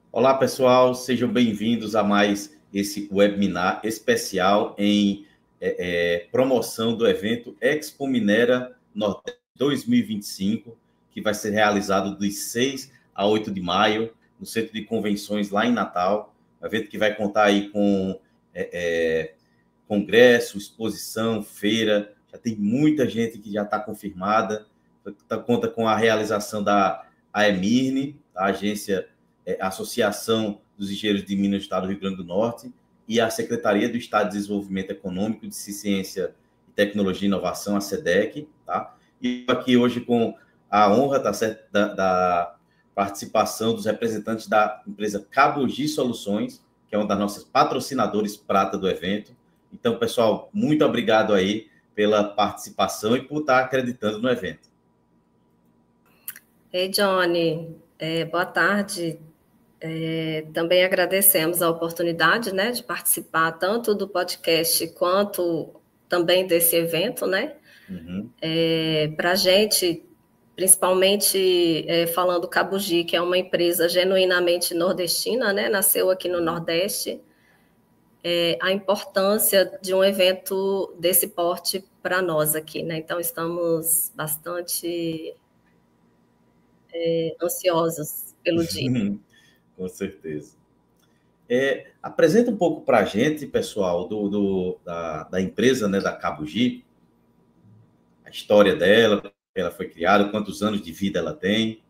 Olá, pessoal, sejam bem-vindos a mais esse webinar especial em promoção do evento Expo Minera Nordeste 2025, que vai ser realizado dos 6 a 8 de maio, no Centro de Convenções lá em Natal. Um evento que vai contar aí com congresso, exposição, feira. Já tem muita gente que já está confirmada. Conta com a realização da AEMIRNE, a agência Associação dos Engenheiros de Minas do Estado do Rio Grande do Norte, e a Secretaria do Estado de Desenvolvimento Econômico, de Ciência, Tecnologia e Inovação, a SEDEC, tá? E aqui hoje com a honra, tá certo, da participação dos representantes da empresa Cabogi Soluções, que é uma das nossas patrocinadores prata do evento. Então, pessoal, muito obrigado aí pela participação e por estar acreditando no evento. Ei, Johnny, boa tarde. Também agradecemos a oportunidade, né, de participar tanto do podcast quanto também desse evento, né? Uhum. Para a gente, principalmente falando Cabogi, que é uma empresa genuinamente nordestina, né? Nasceu aqui no Nordeste. A importância de um evento desse porte para nós aqui, né? Então, estamos bastante ansiosos pelo dia. Com certeza. Apresenta um pouco para a gente, pessoal, da empresa, né, da Cabogi, a história dela, como ela foi criada, quantos anos de vida ela tem.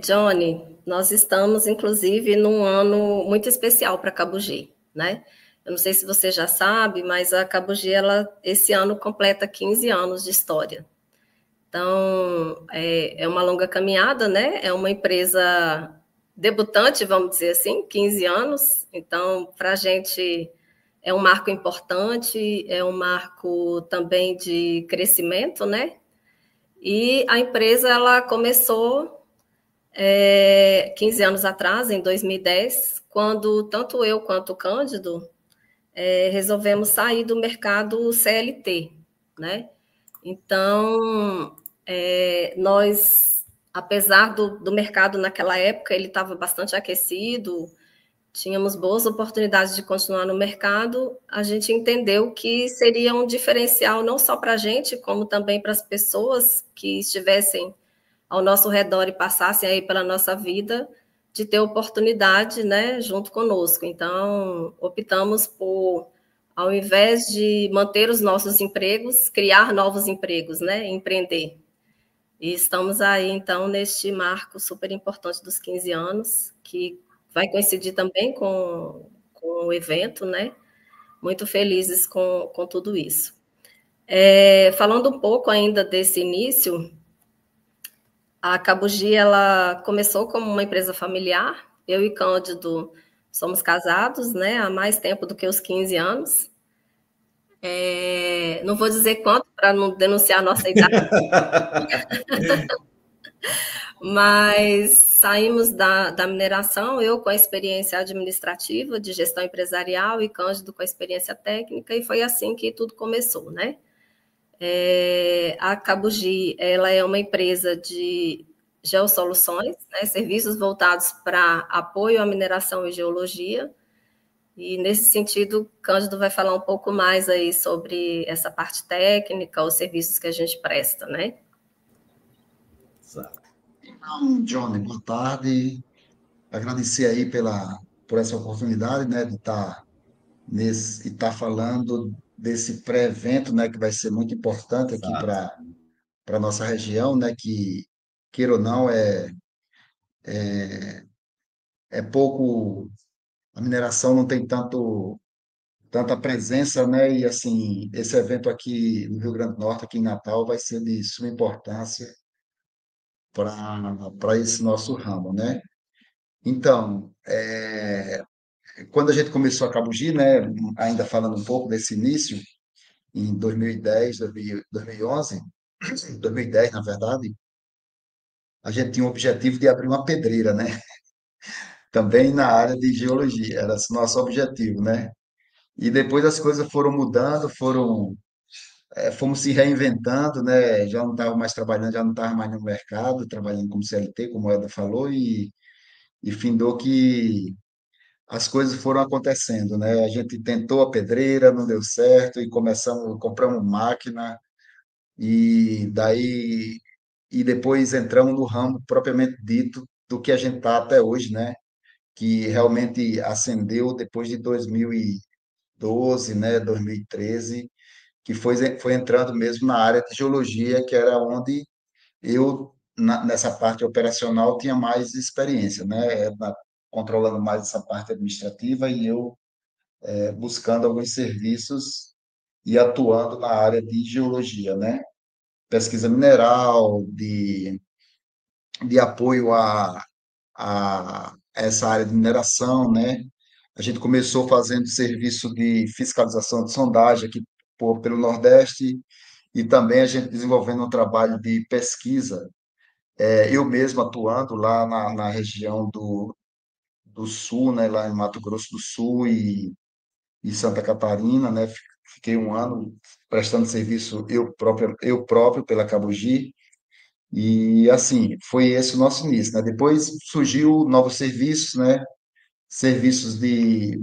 Johnny, nós estamos, inclusive, num ano muito especial para a Cabogi, né? Eu não sei se você já sabe, mas a Cabogi, ela, esse ano, completa 15 anos de história. Então, é uma longa caminhada, né? É uma empresa debutante, vamos dizer assim, 15 anos. Então, para a gente é um marco importante, é um marco também de crescimento, né? E a empresa, ela começou 15 anos atrás, em 2010, quando tanto eu quanto o Cândido resolvemos sair do mercado CLT, né? Então, nós, apesar do mercado naquela época, ele estava bastante aquecido, tínhamos boas oportunidades de continuar no mercado, a gente entendeu que seria um diferencial não só para a gente, como também para as pessoas que estivessem ao nosso redor e passassem aí pela nossa vida, de ter oportunidade, né, junto conosco. Então, optamos por, ao invés de manter os nossos empregos, criar novos empregos, né, empreender. E estamos aí, então, neste marco super importante dos 15 anos, que vai coincidir também com o evento, né? Muito felizes com tudo isso. Falando um pouco ainda desse início, a Cabugi, ela começou como uma empresa familiar. Eu e Cândido somos casados, né, há mais tempo do que os 15 anos. Não vou dizer quanto para não denunciar a nossa idade, mas saímos da mineração, eu com a experiência administrativa de gestão empresarial e Cândido com a experiência técnica, e foi assim que tudo começou, né? A Cabugi, ela é uma empresa de geossoluções, né, serviços voltados para apoio à mineração e geologia, e nesse sentido, Cândido vai falar um pouco mais aí sobre essa parte técnica, os serviços que a gente presta, né? Exato. Então, Johnny, boa tarde. Agradecer aí por essa oportunidade, né, de estar nesse e estar falando desse pré-evento, né, que vai ser muito importante aqui Exato. para nossa região, né, que queira ou não é pouco, a mineração não tem tanta presença, né, e assim esse evento aqui no Rio Grande do Norte, aqui em Natal, vai ser de suma importância para esse nosso ramo, né? Então, quando a gente começou a Cabugi, né, ainda falando um pouco desse início, em 2010, 2011, 2010, na verdade, a gente tinha o objetivo de abrir uma pedreira, né? Também na área de geologia, era esse nosso objetivo, né? E depois as coisas foram mudando, foram fomos se reinventando, né? Já não estava mais trabalhando, já não estava mais no mercado, trabalhando como CLT, como o Eda falou, e findou que as coisas foram acontecendo, né? A gente tentou a pedreira, não deu certo, e compramos máquina, e daí e depois entramos no ramo propriamente dito do que a gente está até hoje, né? Que realmente ascendeu depois de 2012, né? 2013, que foi entrando mesmo na área de geologia, que era onde eu, nessa parte operacional, tinha mais experiência, né? Controlando mais essa parte administrativa e eu buscando alguns serviços e atuando na área de geologia, né? Pesquisa mineral, de apoio a essa área de mineração, né? A gente começou fazendo serviço de fiscalização de sondagem aqui pelo Nordeste e também a gente desenvolvendo um trabalho de pesquisa, eu mesmo atuando lá na região do Sul, né? Lá em Mato Grosso do Sul e Santa Catarina, né? Fiquei um ano prestando serviço eu próprio pela Cabugi. E assim, foi esse o nosso início, né? Depois surgiu novos serviços, né? Serviços de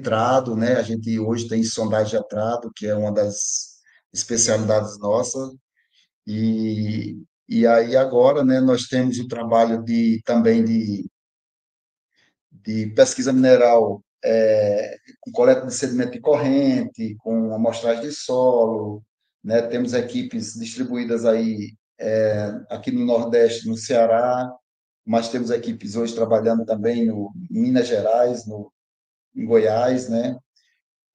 trado, né? A gente hoje tem sondagem a trado, que é uma das especialidades nossas. E aí agora, né, nós temos o trabalho também de pesquisa mineral, com coleta de sedimento de corrente, com amostragem de solo, né? Temos equipes distribuídas aí, aqui no Nordeste, no Ceará, mas temos equipes hoje trabalhando também em Minas Gerais, em Goiás, né?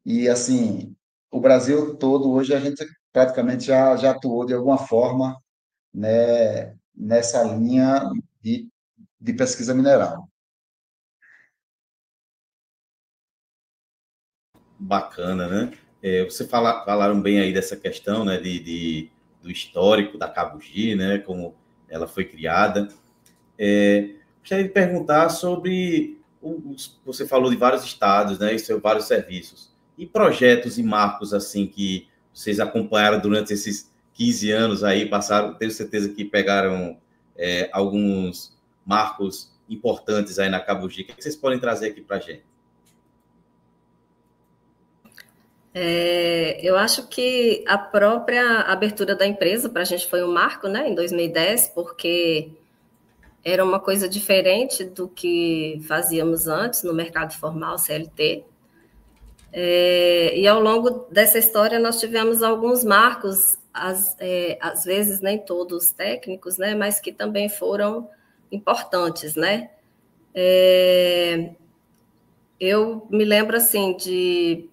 E assim, o Brasil todo hoje a gente praticamente já atuou de alguma forma, né, nessa linha de pesquisa mineral. Bacana, né? Falaram bem aí dessa questão, né, do histórico da Cabugi, né, como ela foi criada. Gostaria de perguntar sobre você falou de vários estados, né, e vários serviços e projetos e marcos assim que vocês acompanharam durante esses 15 anos aí, passaram, tenho certeza que pegaram alguns marcos importantes aí na Cabugi. O que vocês podem trazer aqui para a gente? Eu acho que a própria abertura da empresa para a gente foi um marco, né, em 2010, porque era uma coisa diferente do que fazíamos antes no mercado formal, CLT. E ao longo dessa história nós tivemos alguns marcos, às vezes nem todos técnicos, né, mas que também foram importantes, né? Eu me lembro, assim,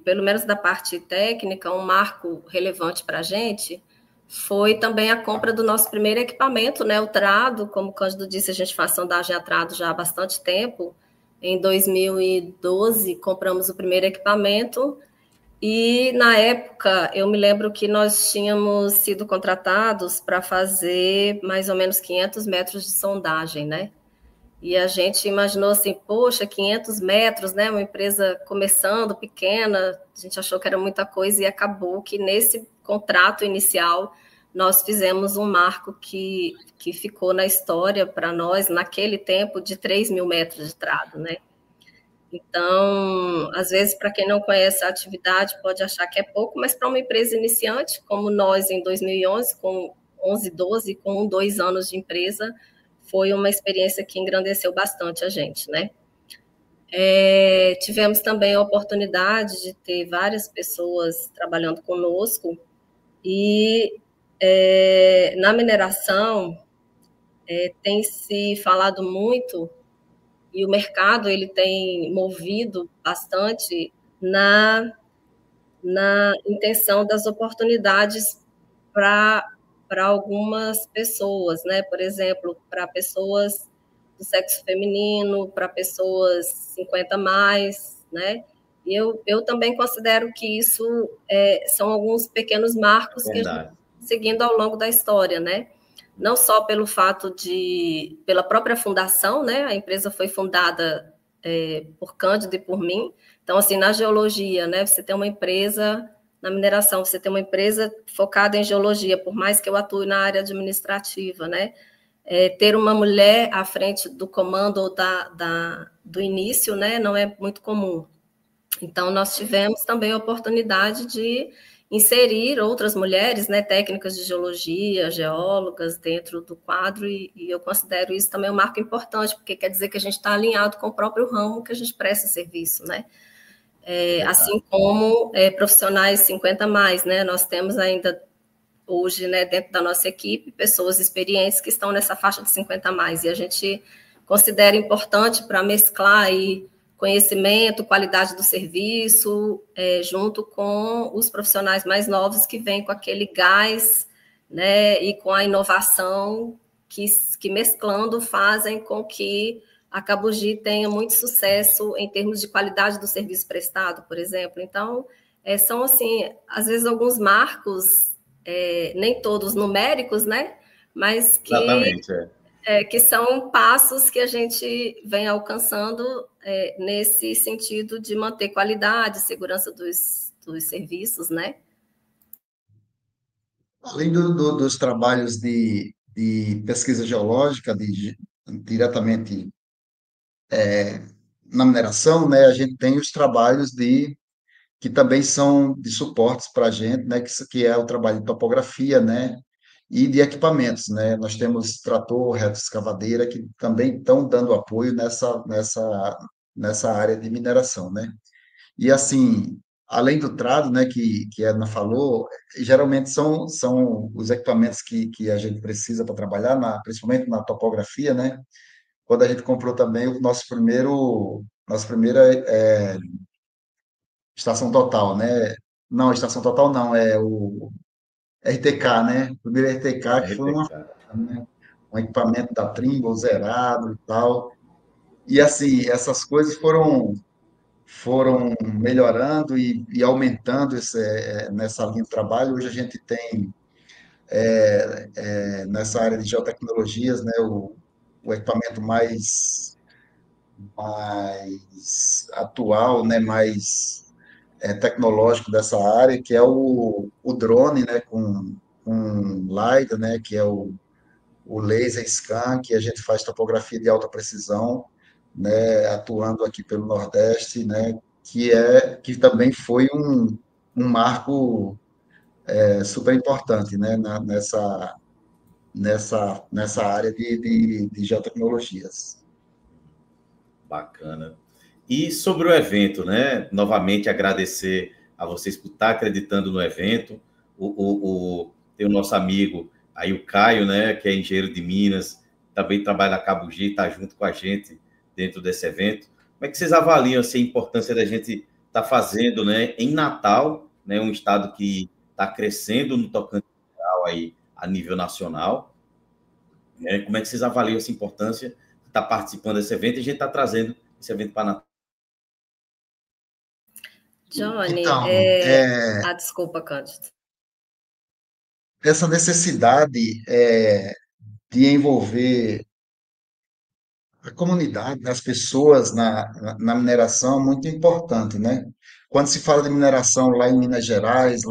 pelo menos da parte técnica, um marco relevante para a gente foi também a compra do nosso primeiro equipamento, né, o trado. Como o Cândido disse, a gente faz sondagem a trado já há bastante tempo. Em 2012, compramos o primeiro equipamento e, na época, eu me lembro que nós tínhamos sido contratados para fazer mais ou menos 500 metros de sondagem, né? E a gente imaginou assim, poxa, 500 metros, né? Uma empresa começando, pequena, a gente achou que era muita coisa e acabou que nesse contrato inicial nós fizemos um marco que ficou na história para nós, naquele tempo, de 3.000 metros de trado, né? Então, às vezes, para quem não conhece a atividade, pode achar que é pouco, mas para uma empresa iniciante, como nós em 2011, com 11, 12, com 2 anos de empresa, foi uma experiência que engrandeceu bastante a gente, né? Tivemos também a oportunidade de ter várias pessoas trabalhando conosco e na mineração tem se falado muito e o mercado ele tem movido bastante na intenção das oportunidades para algumas pessoas, né? Por exemplo, para pessoas do sexo feminino, para pessoas 50 mais, né? E eu também considero que isso são alguns pequenos marcos que a gente seguindo ao longo da história, né? Não só pelo fato pela própria fundação, né? A empresa foi fundada por Cândido e por mim. Então, assim, na geologia, né? Você tem uma empresa na mineração, você tem uma empresa focada em geologia, por mais que eu atue na área administrativa, né? Ter uma mulher à frente do comando ou do início, né, não é muito comum. Então, nós tivemos também a oportunidade de inserir outras mulheres, né, técnicas de geologia, geólogas, dentro do quadro, e eu considero isso também um marco importante, porque quer dizer que a gente está alinhado com o próprio ramo que a gente presta serviço, né? Assim como profissionais 50 mais, né? Nós temos ainda hoje, né, dentro da nossa equipe, pessoas experientes que estão nessa faixa de 50 mais, e a gente considera importante para mesclar aí conhecimento, qualidade do serviço, junto com os profissionais mais novos que vêm com aquele gás, né, e com a inovação que mesclando fazem com que a Cabugi tenha muito sucesso em termos de qualidade do serviço prestado, por exemplo. Então, são, assim, às vezes alguns marcos, nem todos numéricos, né, mas Exatamente. que são passos que a gente vem alcançando nesse sentido de manter qualidade, segurança dos serviços, né? Além dos trabalhos de pesquisa geológica, diretamente na mineração, né, a gente tem os trabalhos que também são de suportes para a gente, né, que é o trabalho de topografia, né, e de equipamentos, né. Nós temos trator, retroescavadeira, que também estão dando apoio nessa área de mineração, né. E assim, além do trado, né, que a Edna falou, geralmente são os equipamentos que a gente precisa para trabalhar, principalmente na topografia, né. Quando a gente comprou também o nossa primeira estação total, né? Não, estação total não, é o RTK, né? O primeiro RTK que foi RTK. né? Um equipamento da Trimble zerado e tal. E assim, essas coisas foram melhorando e aumentando nessa linha de trabalho. Hoje a gente tem, nessa área de geotecnologias, né, o equipamento mais atual, né, mais tecnológico dessa área, que é o drone, né, com LiDAR, né, que é o laser scan, que a gente faz topografia de alta precisão, né, atuando aqui pelo Nordeste, né, que também foi um marco super importante, né, nessa área de geotecnologias. Bacana. E sobre o evento, né? Novamente agradecer a vocês por estar acreditando no evento. Tem o nosso amigo aí, o Caio, né? Que é engenheiro de Minas, também trabalha na Cabugi, está junto com a gente dentro desse evento. Como é que vocês avaliam assim, a importância da gente estar fazendo, né? Em Natal, né? Um estado que está crescendo no tocante aí a nível nacional. Né? Como é que vocês avaliam essa importância de estar participando desse evento e a gente está trazendo esse evento para Natal? Johnny, Então, desculpa, Cândido. essa necessidade de envolver a comunidade, as pessoas na mineração é muito importante, né? Quando se fala de mineração lá em Minas Gerais,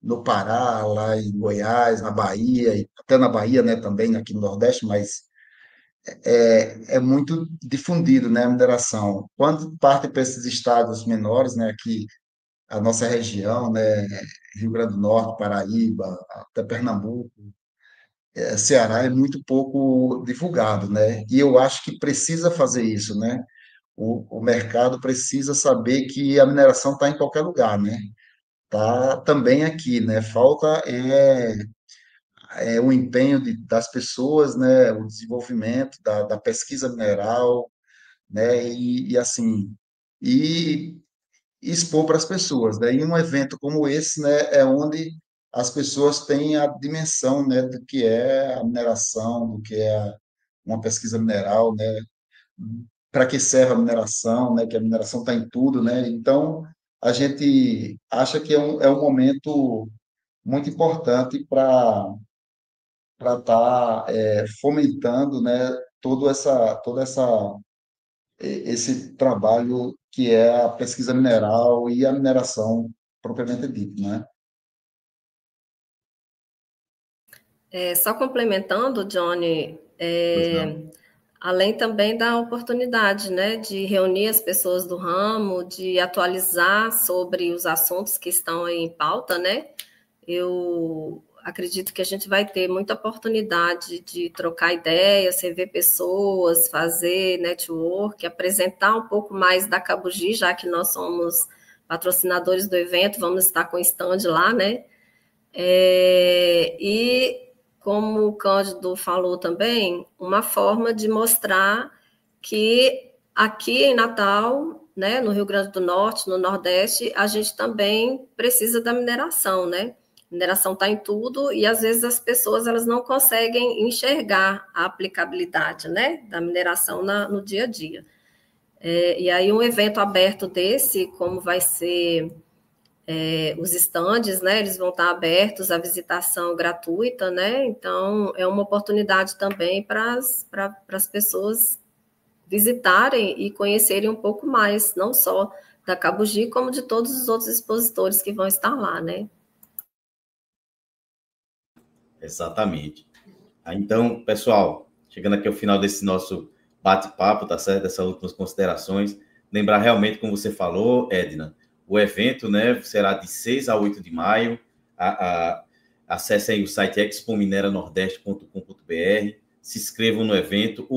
no Pará, lá em Goiás, na Bahia, e até na Bahia, né, também aqui no Nordeste, mas é muito difundido, né, a mineração. Quando parte para esses estados menores, né, aqui a nossa região, né, Rio Grande do Norte, Paraíba, até Pernambuco, Ceará é muito pouco divulgado, né? E eu acho que precisa fazer isso, né? O mercado precisa saber que a mineração está em qualquer lugar, né? Tá também aqui, né? Falta o empenho das pessoas, né? O desenvolvimento da pesquisa mineral, né? E assim, e expor para as pessoas, né? E um evento como esse, né? É onde as pessoas têm a dimensão, né? Do que é a mineração, do que é uma pesquisa mineral, né? Para que serve a mineração, né? Que a mineração está em tudo, né? Então, a gente acha que é um momento muito importante para estar fomentando, né? Esse trabalho que é a pesquisa mineral e a mineração propriamente dito, né? Só complementando, Johnny, Pois não. além também da oportunidade, né, de reunir as pessoas do ramo, de atualizar sobre os assuntos que estão aí em pauta, né? Eu acredito que a gente vai ter muita oportunidade de trocar ideias, rever pessoas, fazer network, apresentar um pouco mais da Cabugi, já que nós somos patrocinadores do evento, vamos estar com stand lá, né? E, como o Cândido falou também, uma forma de mostrar que aqui em Natal, né, no Rio Grande do Norte, no Nordeste, a gente também precisa da mineração, né? Mineração está em tudo e às vezes as pessoas elas não conseguem enxergar a aplicabilidade, né, da mineração no dia a dia. E aí um evento aberto desse, como vai ser os estandes, né, eles vão estar abertos à visitação gratuita, né? Então é uma oportunidade também para as pessoas visitarem e conhecerem um pouco mais, não só da Cabugi, como de todos os outros expositores que vão estar lá, né? Exatamente. Então, pessoal, chegando aqui ao final desse nosso bate-papo, tá certo? Dessas últimas considerações. Lembrar realmente, como você falou, Edna, o evento, né, será de 6 a 8 de maio. Acessem aí o site expomineranordeste.com.br, se inscrevam no evento.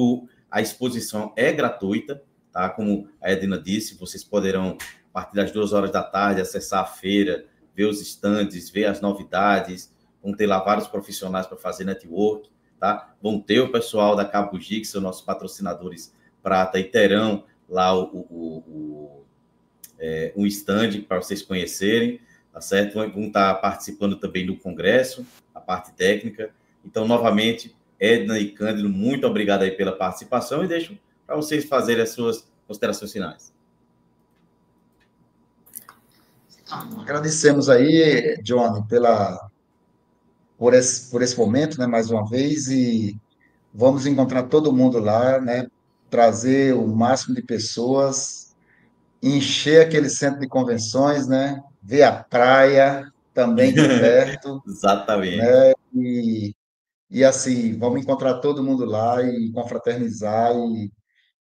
A exposição é gratuita, tá? Como a Edna disse, vocês poderão, a partir das 2 horas da tarde, acessar a feira, ver os estandes, ver as novidades. Vão ter lá vários profissionais para fazer network, tá? Vão ter o pessoal da Cabugi, que são nossos patrocinadores prata, e terão lá um stand para vocês conhecerem, tá certo? Vão estar participando também do congresso, a parte técnica. Então, novamente, Edna e Cândido, muito obrigado aí pela participação e deixo para vocês fazerem as suas considerações finais. Agradecemos aí, Johnny, por esse momento, né, mais uma vez, e vamos encontrar todo mundo lá, né, trazer o máximo de pessoas, encher aquele centro de convenções, né, ver a praia também de perto, Exatamente. né, e assim, vamos encontrar todo mundo lá e confraternizar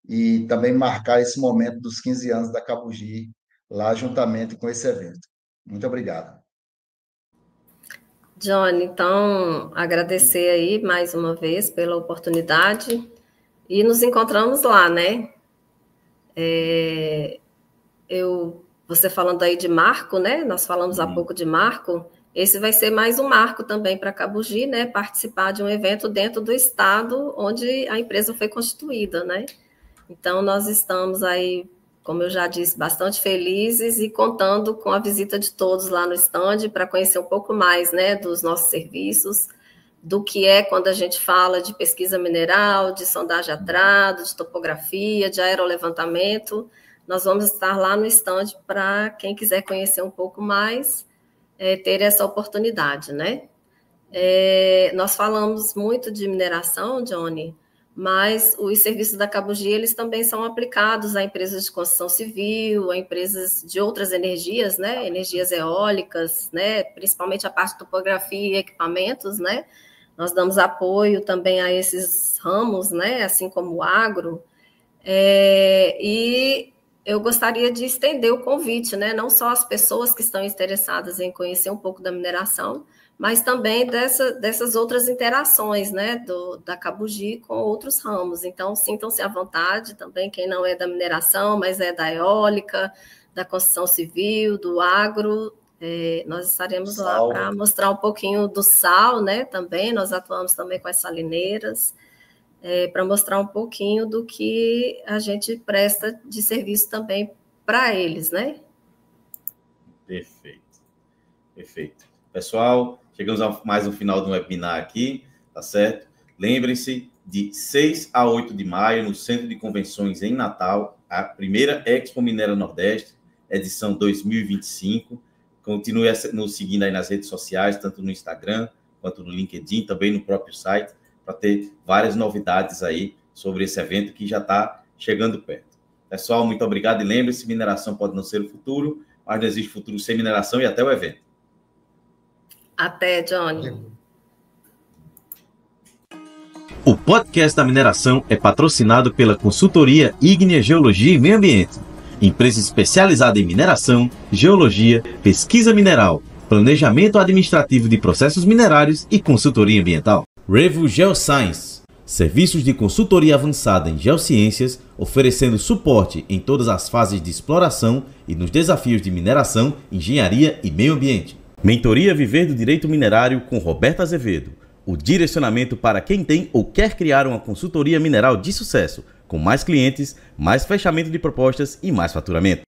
e também marcar esse momento dos 15 anos da Cabugi lá juntamente com esse evento. Muito obrigado. Johnny, então, agradecer aí mais uma vez pela oportunidade e nos encontramos lá, né? Você falando aí de marco, né? Nós falamos há pouco de marco. Esse vai ser mais um marco também para a Cabugi, né? Participar de um evento dentro do estado onde a empresa foi constituída, né? Então, nós estamos aí, como eu já disse, bastante felizes e contando com a visita de todos lá no stand para conhecer um pouco mais, né, dos nossos serviços, do que é quando a gente fala de pesquisa mineral, de sondagem atrado, de topografia, de aerolevantamento. Nós vamos estar lá no stand para quem quiser conhecer um pouco mais, ter essa oportunidade, né? Nós falamos muito de mineração, Johnny, mas os serviços da Cabugi, eles também são aplicados a empresas de construção civil, a empresas de outras energias, né, energias eólicas, né, principalmente a parte de topografia e equipamentos, né, nós damos apoio também a esses ramos, né, assim como o agro, e eu gostaria de estender o convite, né, não só as pessoas que estão interessadas em conhecer um pouco da mineração, mas também dessas outras interações, né, da Cabugi com outros ramos. Então, sintam-se à vontade também, quem não é da mineração, mas é da eólica, da construção civil, do agro, nós estaremos lá para mostrar um pouquinho do sal, né, também, nós atuamos também com as salineiras, para mostrar um pouquinho do que a gente presta de serviço também para eles, né? Perfeito, perfeito. Pessoal, chegamos a mais um final do webinar aqui, tá certo? Lembrem-se, de 6 a 8 de maio, no Centro de Convenções em Natal, a primeira Expo Minera Nordeste, edição 2025. Continue nos seguindo aí nas redes sociais, tanto no Instagram, quanto no LinkedIn, também no próprio site, para ter várias novidades aí sobre esse evento que já está chegando perto. Pessoal, muito obrigado e lembre-se, mineração pode não ser o futuro, mas não existe futuro sem mineração, e até o evento. Até, Johnny. O podcast da mineração é patrocinado pela consultoria Ígnea Geologia e Meio Ambiente, empresa especializada em mineração, geologia, pesquisa mineral, planejamento administrativo de processos minerários e consultoria ambiental. Revo Geoscience, serviços de consultoria avançada em geociências, oferecendo suporte em todas as fases de exploração e nos desafios de mineração, engenharia e meio ambiente. Mentoria Viver do Direito Minerário com Roberto Azevedo. O direcionamento para quem tem ou quer criar uma consultoria mineral de sucesso, com mais clientes, mais fechamento de propostas e mais faturamento.